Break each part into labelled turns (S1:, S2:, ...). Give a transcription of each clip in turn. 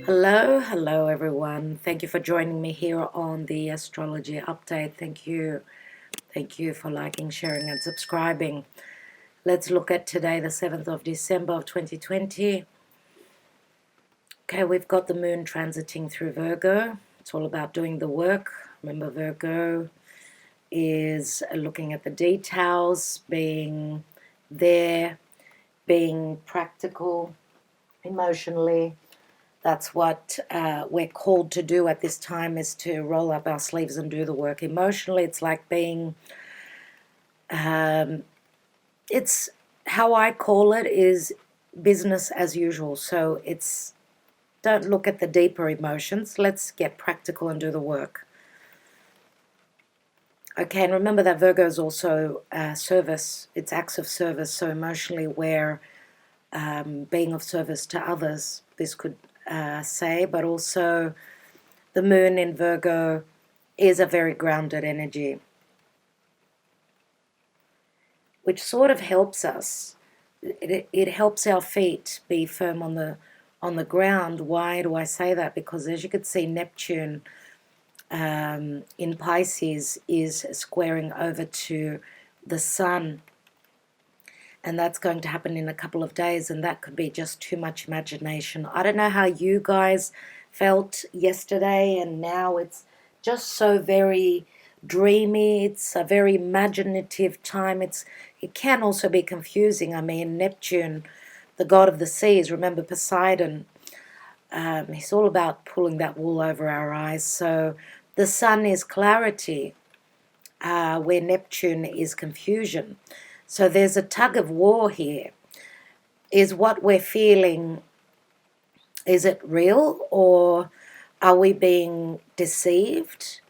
S1: Hello everyone. Thank you for joining me here on the astrology update. Thank you for liking, sharing and subscribing. Let's look at today, the 7th of December of 2020. Okay, we've got the moon transiting through Virgo. It's all about doing the work. Remember, Virgo is looking at the details, being there, being practical, emotionally. That's what we're called to do at this time, is to roll up our sleeves and do the work. Emotionally, it's like being, it's how I call it is business as usual. So it's, don't look at the deeper emotions. Let's get practical and do the work. Okay, and remember that Virgo is also service. It's acts of service. So emotionally, we're being of service to others. This could say, but also the moon in Virgo is a very grounded energy, which sort of helps us. It helps our feet be firm on the ground. Why do I say that? Because as you can see, Neptune in Pisces is squaring over to the Sun, and that's going to happen in a couple of days, and that could be just too much imagination. I don't know how you guys felt yesterday, and now it's just so very dreamy. It's a very imaginative time. It can also be confusing. I mean, Neptune, the god of the seas, remember Poseidon, he's all about pulling that wool over our eyes. So the Sun is clarity, where Neptune is confusion. So there's a tug of war here. Is what we're feeling, is it real, or are we being deceived?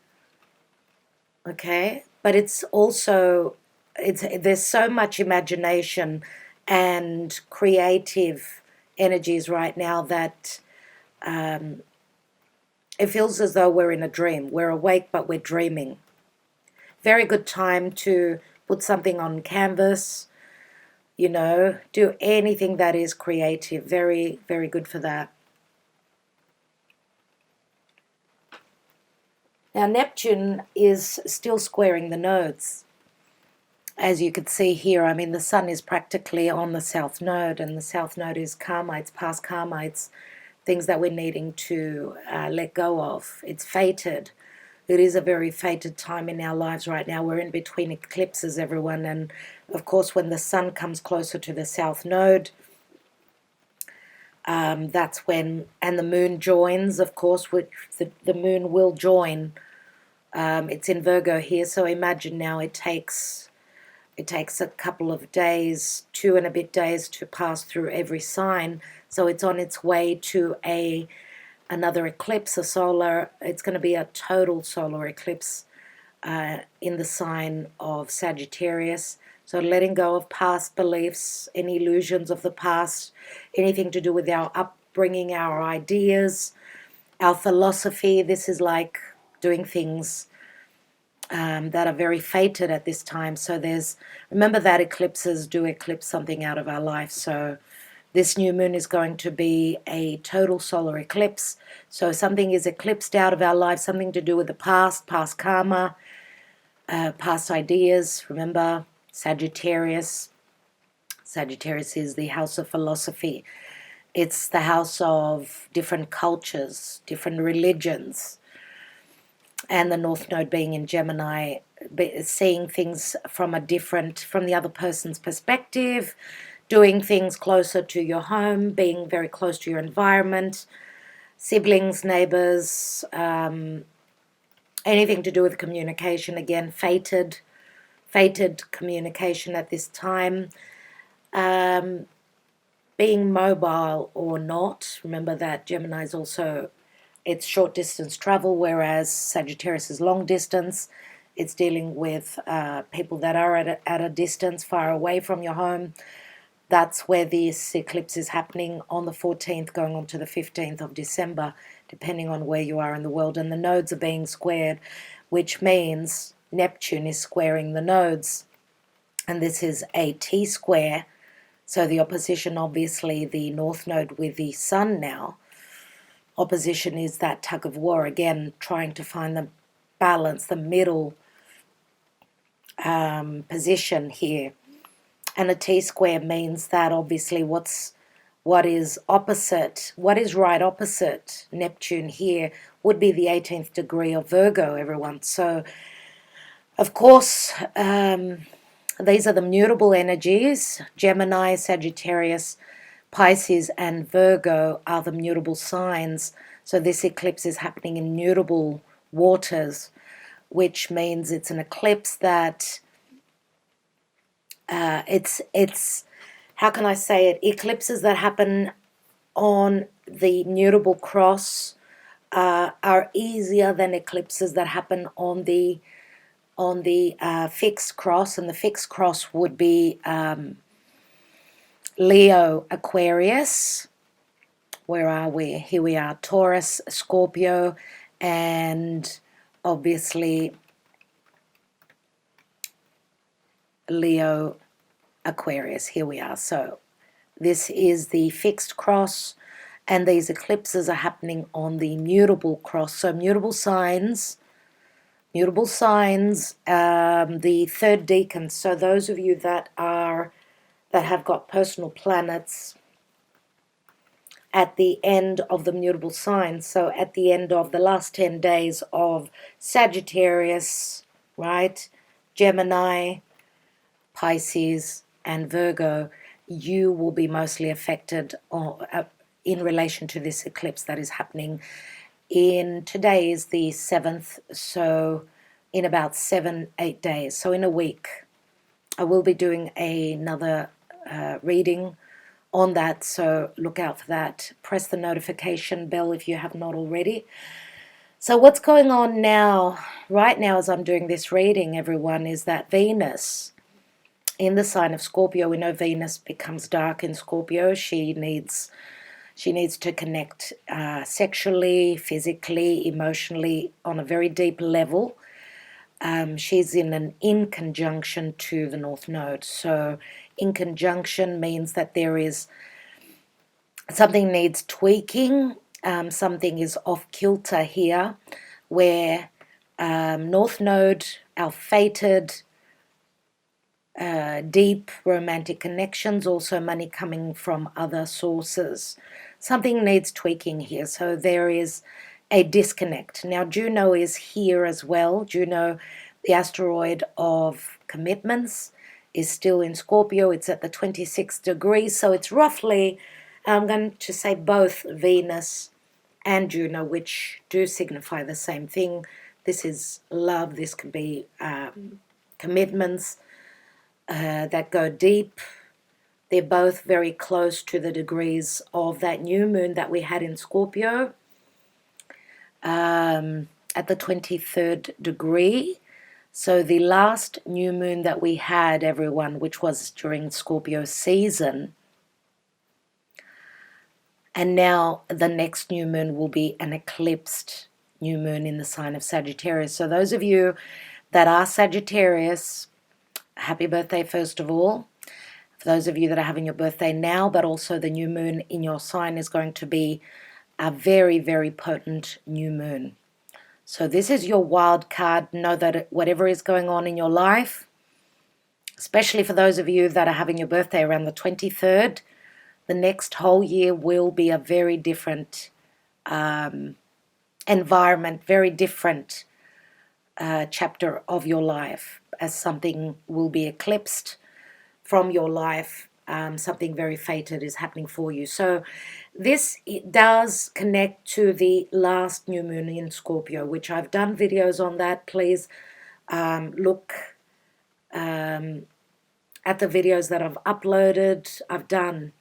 S1: Okay, but it's also, there's so much imagination and creative energies right now that it feels as though we're in a dream. We're awake, but we're dreaming. Very good time to put something on canvas, you know, do anything that is creative. Very, very good for that. Now, Neptune is still squaring the nodes. As you can see here, I mean, the Sun is practically on the South Node, and the South Node is karmites, past karmites, things that we're needing to let go of. It's fated. It is a very fated time in our lives right now. We're in between eclipses, everyone, and of course when the Sun comes closer to the South Node, that's when, and the Moon joins, of course, which the Moon will join. It's in Virgo here, so imagine now it takes a couple of days, 2 and a bit days, to pass through every sign. So it's on its way to another eclipse, it's going to be a total solar eclipse in the sign of Sagittarius. So letting go of past beliefs, any illusions of the past, anything to do with our upbringing, our ideas, our philosophy. This is like doing things that are very fated at this time. So remember that eclipses do eclipse something out of our life. So this new moon is going to be a total solar eclipse. So something is eclipsed out of our life, something to do with the past karma, past ideas. Remember, Sagittarius is the house of philosophy. It's the house of different cultures, different religions. And the North Node being in Gemini, seeing things from the other person's perspective, doing things closer to your home, being very close to your environment, siblings, neighbors, anything to do with communication. Again, fated communication at this time. Being mobile or not. Remember that Gemini is also, it's short distance travel, whereas Sagittarius is long distance. It's dealing with people that are at a distance, far away from your home. That's where this eclipse is happening on the 14th, going on to the 15th of December, depending on where you are in the world. And the nodes are being squared, which means Neptune is squaring the nodes. And this is a T-square. So the opposition, obviously, the North Node with the Sun now. opposition is that tug of war, again, trying to find the balance, the middle position here. And a T-square means that obviously what is opposite, what is right opposite Neptune here would be the 18th degree of Virgo, everyone. So, of course, these are the mutable energies. Gemini, Sagittarius, Pisces, and Virgo are the mutable signs. So this eclipse is happening in mutable waters, which means it's an eclipse that it's how can I say it? Eclipses that happen on the mutable cross are easier than eclipses that happen on the fixed cross, and the fixed cross would be Leo, Aquarius. Where are we? Here we are, Taurus, Scorpio, and obviously Leo, Aquarius. Here we are. So this is the fixed cross, and these eclipses are happening on the mutable cross. So mutable signs, the third decan. So those of you that have got personal planets at the end of the mutable signs, so at the end of the last 10 days of Sagittarius, right, Gemini, Pisces, and Virgo, you will be mostly affected in relation to this eclipse that is happening. Today is the 7th, so in about 7-8 days, so in a week, I will be doing another reading on that, so look out for that. Press the notification bell if you have not already. So what's going on now, right now as I'm doing this reading, everyone, is that Venus in the sign of Scorpio, we know Venus becomes dark in Scorpio. She needs to connect sexually, physically, emotionally, on a very deep level. She's in conjunction to the North Node. So in conjunction means that there is something needs tweaking, something is off kilter here, where North Node, our fated, deep romantic connections, also money coming from other sources. Something needs tweaking here, so there is a disconnect. Now Juno is here as well. Juno, the asteroid of commitments, is still in Scorpio. It's at the 26th degree, so it's roughly, I'm going to say both Venus and Juno, which do signify the same thing. This is love, this could be commitments that go deep. They're both very close to the degrees of that new moon that we had in Scorpio at the 23rd degree. So the last new moon that we had, everyone, which was during Scorpio season, and now the next new moon will be an eclipsed new moon in the sign of Sagittarius. So those of you that are Sagittarius, happy birthday first of all. For those of you that are having your birthday now, but also the new moon in your sign is going to be a very, very potent new moon. So this is your wild card. Know that whatever is going on in your life, especially for those of you that are having your birthday around the 23rd, the next whole year will be a very different environment, very different chapter of your life, as something will be eclipsed from your life. Something very fated is happening for you. So this does connect to the last new moon in Scorpio, which I've done videos on that. Please look at the videos that I've uploaded. I've done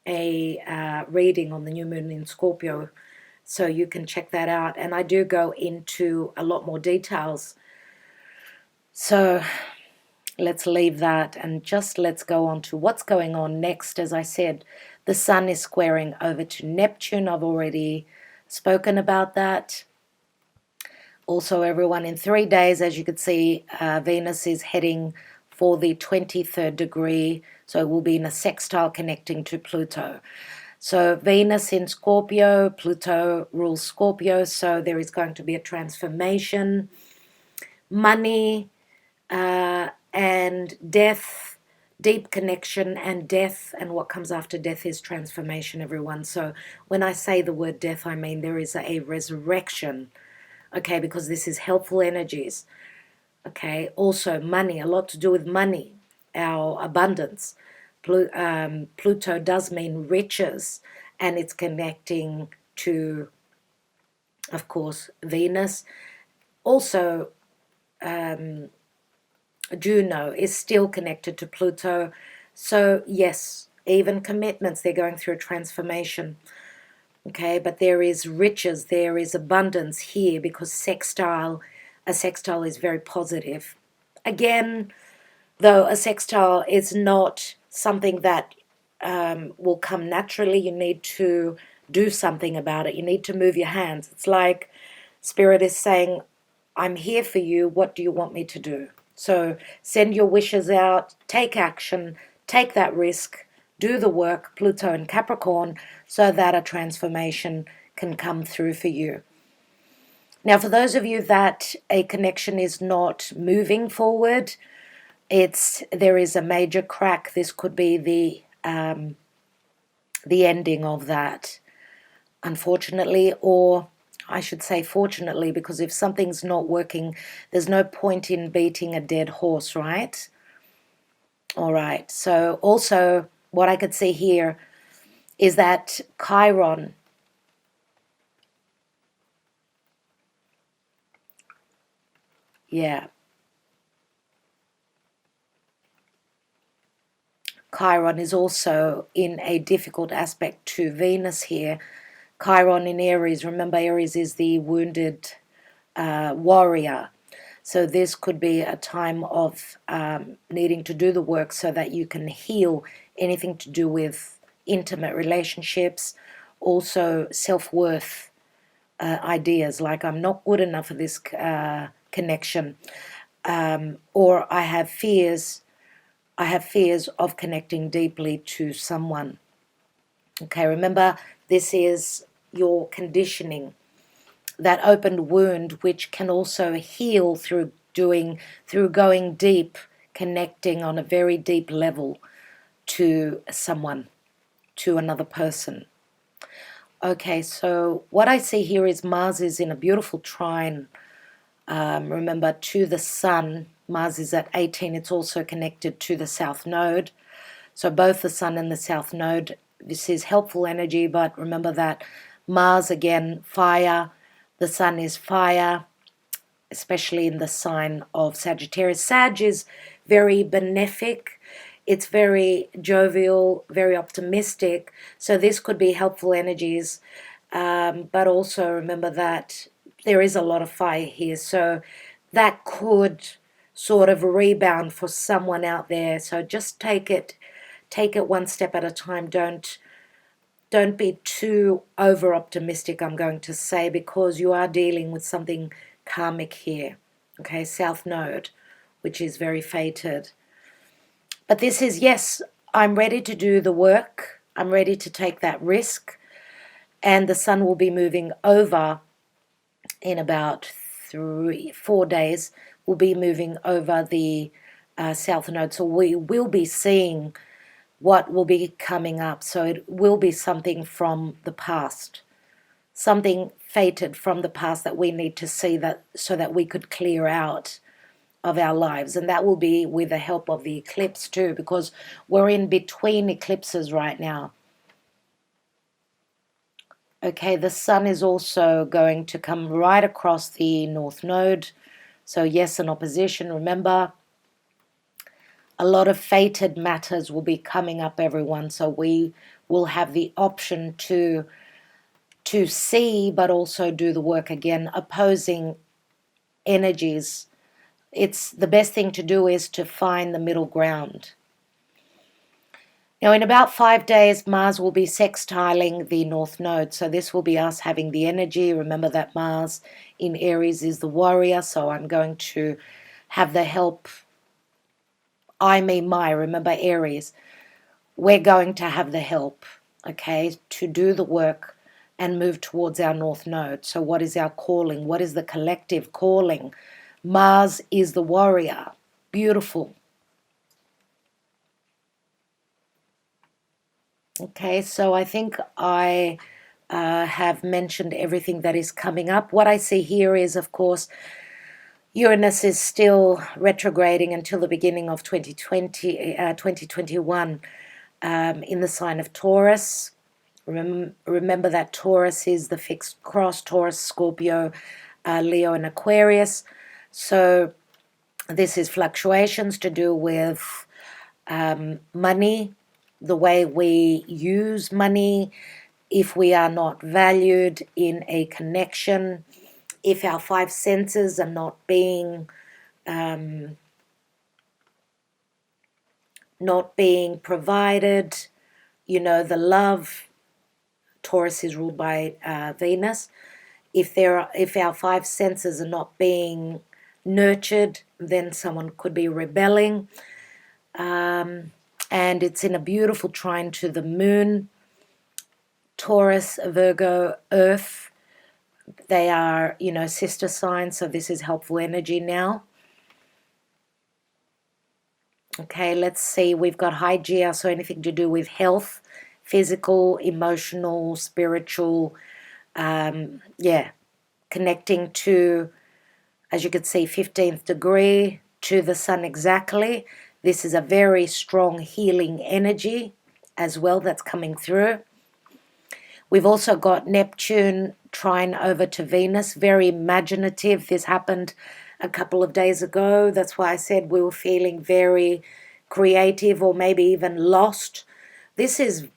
S1: a reading on the new moon in Scorpio, so you can check that out, and I do go into a lot more details. So let's leave that and just let's go on to what's going on next. As I said, the Sun is squaring over to Neptune. I've already spoken about that. Also, everyone, in 3 days, as you can see, Venus is heading for the 23rd degree, so it will be in a sextile connecting to Pluto. So Venus in Scorpio, Pluto rules Scorpio, so there is going to be a transformation. Money and death, deep connection and death, and what comes after death is transformation, everyone. So when I say the word death, I mean there is a resurrection, okay, because this is helpful energies. Okay, also money, a lot to do with money, our abundance. Pluto does mean riches, and it's connecting to, of course, Venus. Also, Juno is still connected to Pluto. So yes, even commitments, they're going through a transformation. Okay, but there is riches, there is abundance here because a sextile is very positive. Again, though, a sextile is not something that will come naturally. You need to do something about it. You need to move your hands. It's like Spirit is saying, I'm here for you. What do you want me to do? So send your wishes out, take action, take that risk, do the work, Pluto and Capricorn, so that a transformation can come through for you. Now, for those of you that a connection is not moving forward, there is a major crack. This could be the ending of that, unfortunately, or I should say fortunately, because if something's not working, there's no point in beating a dead horse, right? All right. So also what I could see here is that Chiron, yeah, Chiron is also in a difficult aspect to Venus here. Chiron in Aries, remember Aries is the wounded warrior. So this could be a time of needing to do the work so that you can heal anything to do with intimate relationships, also self-worth ideas like I'm not good enough for this connection, or I have fears of connecting deeply to someone. Okay, remember this is your conditioning, that opened wound, which can also heal through going deep, connecting on a very deep level to someone, to another person. Okay, so what I see here is Mars is in a beautiful trine, remember, to the Sun. Mars is at 18. It's also connected to the South Node. So both the Sun and the South Node, this is helpful energy, but remember that Mars, again, fire, the Sun is fire, especially in the sign of Sagittarius. Sag is very benefic. It's very jovial, very optimistic. So this could be helpful energies. But also remember that there is a lot of fire here. So that could sort of rebound for someone out there. So just take it one step at a time. Don't be too over optimistic, I'm going to say, because you are dealing with something karmic here. Okay, South Node, which is very fated. But this is, yes, I'm ready to do the work. I'm ready to take that risk. And the Sun will be moving over in about 3-4 days. Will be moving over the South Node. So we will be seeing what will be coming up. So it will be something from the past, something fated from the past that we need to see, that so that we could clear out of our lives. And that will be with the help of the eclipse too, because we're in between eclipses right now. Okay, the Sun is also going to come right across the North Node. So yes, an opposition. Remember, a lot of fated matters will be coming up, everyone. So we will have the option to see, but also do the work. Again, opposing energies. It's the best thing to do is to find the middle ground. Now, in about 5 days, Mars will be sextiling the North Node. So this will be us having the energy. Remember that Mars in Aries is the warrior. So I'm going to have the help. I, me, my. Remember Aries. We're going to have the help. okay, to do the work and move towards our North Node. So what is our calling? What is the collective calling? Mars is the warrior. Beautiful. Okay, so I think I have mentioned everything that is coming up. What I see here is, of course, Uranus is still retrograding until the beginning of 2021 in the sign of Taurus. Remember that Taurus is the fixed cross, Taurus, Scorpio, Leo, and Aquarius. So this is fluctuations to do with money, the way we use money, if we are not valued in a connection, if our five senses are not being provided, you know, the love. Taurus is ruled by Venus. If our five senses are not being nurtured, then someone could be rebelling. And it's in a beautiful trine to the moon. Taurus, Virgo, Earth, they are, you know, sister signs, so this is helpful energy now. Okay, let's see. We've got Hygeia, so anything to do with health, physical, emotional, spiritual, connecting to, as you can see, 15th degree to the sun exactly. This is a very strong healing energy as well that's coming through. We've also got Neptune trine over to Venus, very imaginative. This happened a couple of days ago. That's why I said we were feeling very creative or maybe even lost. This is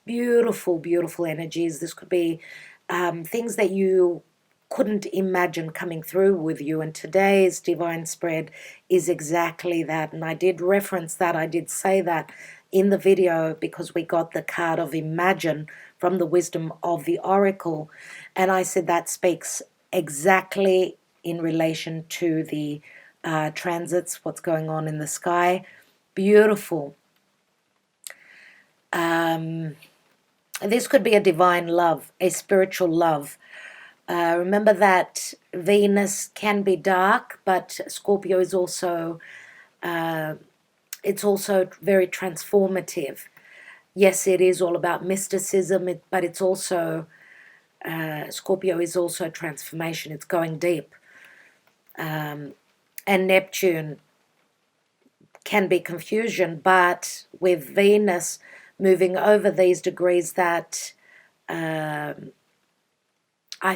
S1: beautiful, beautiful energies. This could be things that you couldn't imagine coming through with you. And today's divine spread is exactly that. And I did reference that. I did say that in the video because we got the card of Imagine from the wisdom of the oracle. And I said that speaks exactly in relation to the transits, what's going on in the sky. Beautiful. This could be a divine love, a spiritual love. Remember that Venus can be dark, but Scorpio is also, it's also very transformative. Yes, it is all about mysticism, but it's also, Scorpio is also transformation. It's going deep. And Neptune can be confusion, but with Venus moving over these degrees that I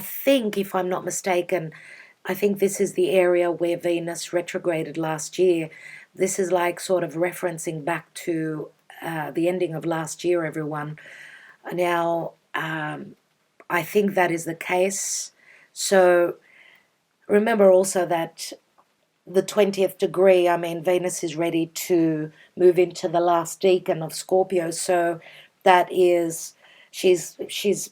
S1: think, if I'm not mistaken, I think this is the area where Venus retrograded last year. This is like sort of referencing back to the ending of last year, everyone. Now, I think that is the case. So remember also that the 20th degree, I mean, Venus is ready to move into the last decan of Scorpio. So that is, she's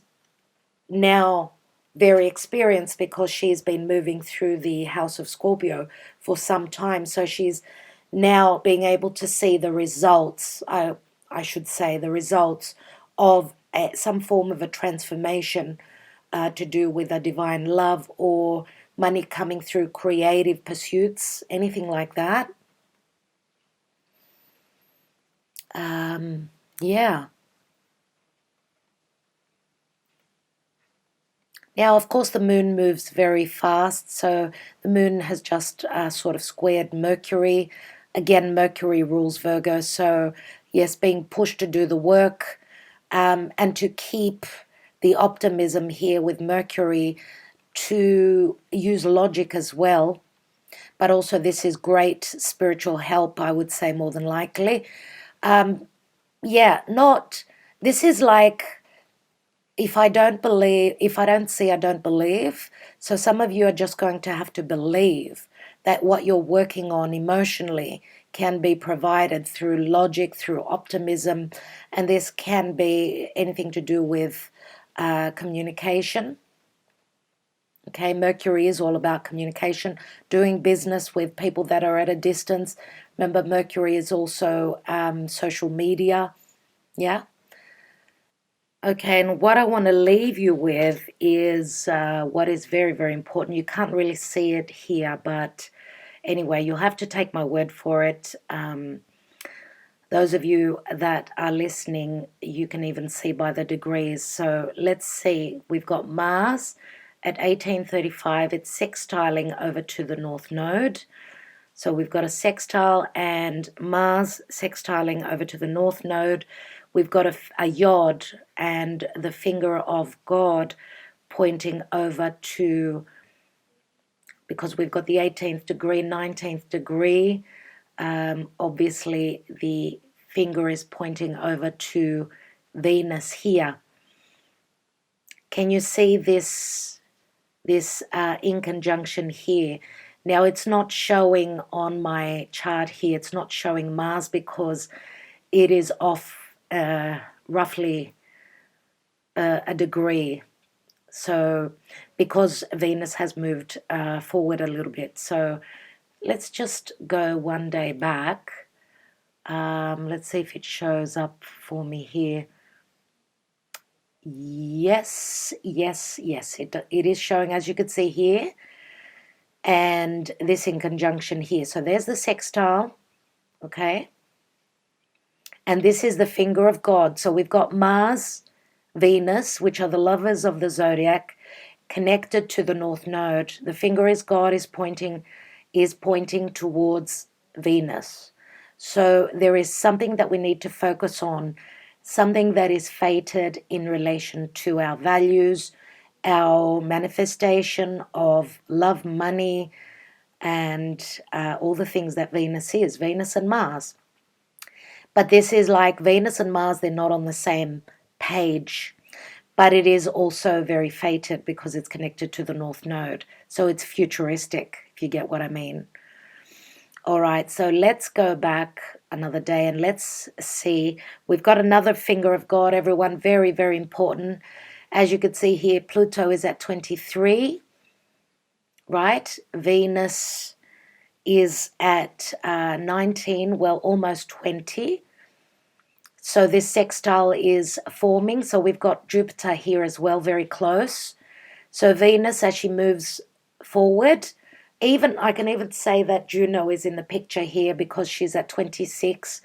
S1: now very experienced because she's been moving through the house of Scorpio for some time. So she's now being able to see the results, I should say, the results of some form of a transformation to do with a divine love or money coming through creative pursuits, anything like that. Yeah. Now, of course, the moon moves very fast, so the moon has just sort of squared Mercury. Again, Mercury rules Virgo, so yes, being pushed to do the work and to keep the optimism here with Mercury, to use logic as well. But also this is great spiritual help, I would say, more than likely. This is like, if I don't see, I don't believe. So some of you are just going to have to believe that what you're working on emotionally can be provided through logic, through optimism, and this can be anything to do with communication. Okay, Mercury is all about communication, doing business with people that are at a distance. Remember, Mercury is also social media. Yeah. Okay, and what I want to leave you with is what is very, very important. You can't really see it here, but anyway, you'll have to take my word for it. Those of you that are listening, you can even see by the degrees. So let's see. We've got Mars at 1835. It's sextiling over to the North Node. So we've got a sextile and Mars sextiling over to the North Node. We've got a yod and the finger of God pointing over to, because we've got the 18th degree, 19th degree. Obviously, the finger is pointing over to Venus here. Can you see this in conjunction here? Now, it's not showing on my chart here. It's not showing Mars because it is off roughly a degree. So, because Venus has moved forward a little bit. So, let's just go one day back. Let's see if it shows up for me here. Yes, yes, yes. It is showing, as you can see here. And this in conjunction here. So there's the sextile, okay? And this is the finger of God. So we've got Mars, Venus, which are the lovers of the zodiac, connected to the North Node. The finger is God, is pointing towards Venus. So there is something that we need to focus on, something that is fated in relation to our values, our manifestation of love, money, and all the things that Venus is, Venus and Mars. But this is like Venus and Mars, they're not on the same page. But it is also very fated because it's connected to the North Node. So it's futuristic, if you get what I mean. All right, so let's go back another day and let's see. We've got another finger of God, everyone, very, very important. As you can see here, Pluto is at 23, right? Venus is at 19, well, almost 20. So this sextile is forming. So we've got Jupiter here as well, very close. So Venus, as she moves forward, I can even say that Juno is in the picture here because she's at 26.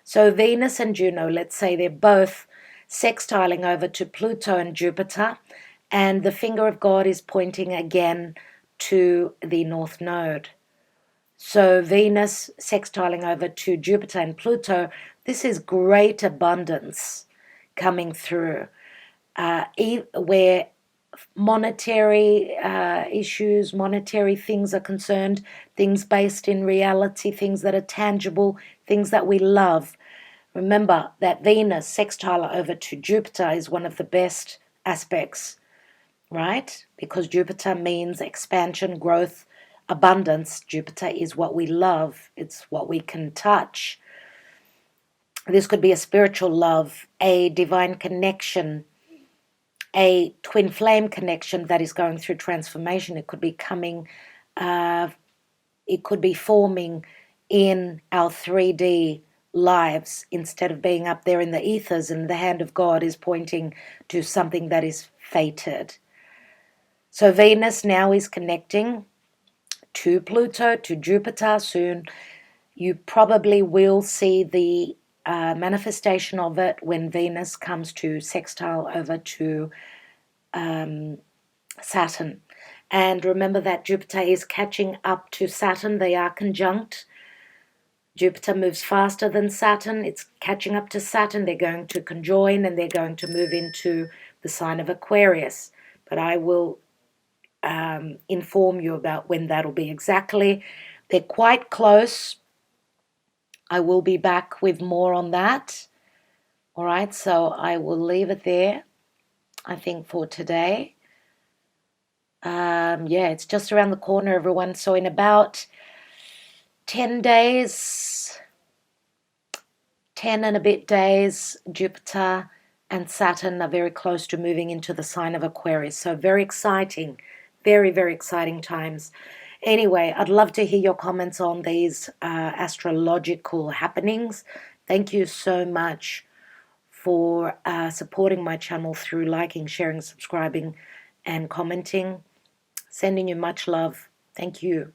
S1: So Venus and Juno, let's say they're both sextiling over to Pluto and Jupiter, and the finger of God is pointing again to the North Node. So Venus sextiling over to Jupiter and Pluto, this is great abundance coming through, where monetary issues, monetary things are concerned, things based in reality, things that are tangible, things that we love. Remember that Venus sextile over to Jupiter is one of the best aspects, right? Because Jupiter means expansion, growth, abundance. Jupiter is what we love. It's what we can touch. This could be a spiritual love, a divine connection, a twin flame connection that is going through transformation. It could be it could be forming in our 3D lives instead of being up there in the ethers, and the hand of God is pointing to something that is fated. So Venus now is connecting to Pluto, to Jupiter soon. You probably will see the manifestation of it when Venus comes to sextile over to Saturn. And remember that Jupiter is catching up to Saturn. They are conjunct. Jupiter moves faster than Saturn. It's catching up to Saturn. They're going to conjoin and they're going to move into the sign of Aquarius. But I will inform you about when that'll be exactly. They're quite close. I will be back with more on that. All right, so I will leave it there, I think, for today. Yeah, it's just around the corner, everyone. So in about 10 days, 10 and a bit days, Jupiter and Saturn are very close to moving into the sign of Aquarius. So very exciting, very, very exciting times. Anyway, I'd love to hear your comments on these astrological happenings. Thank you so much for supporting my channel through liking, sharing, subscribing, and commenting. Sending you much love. Thank you.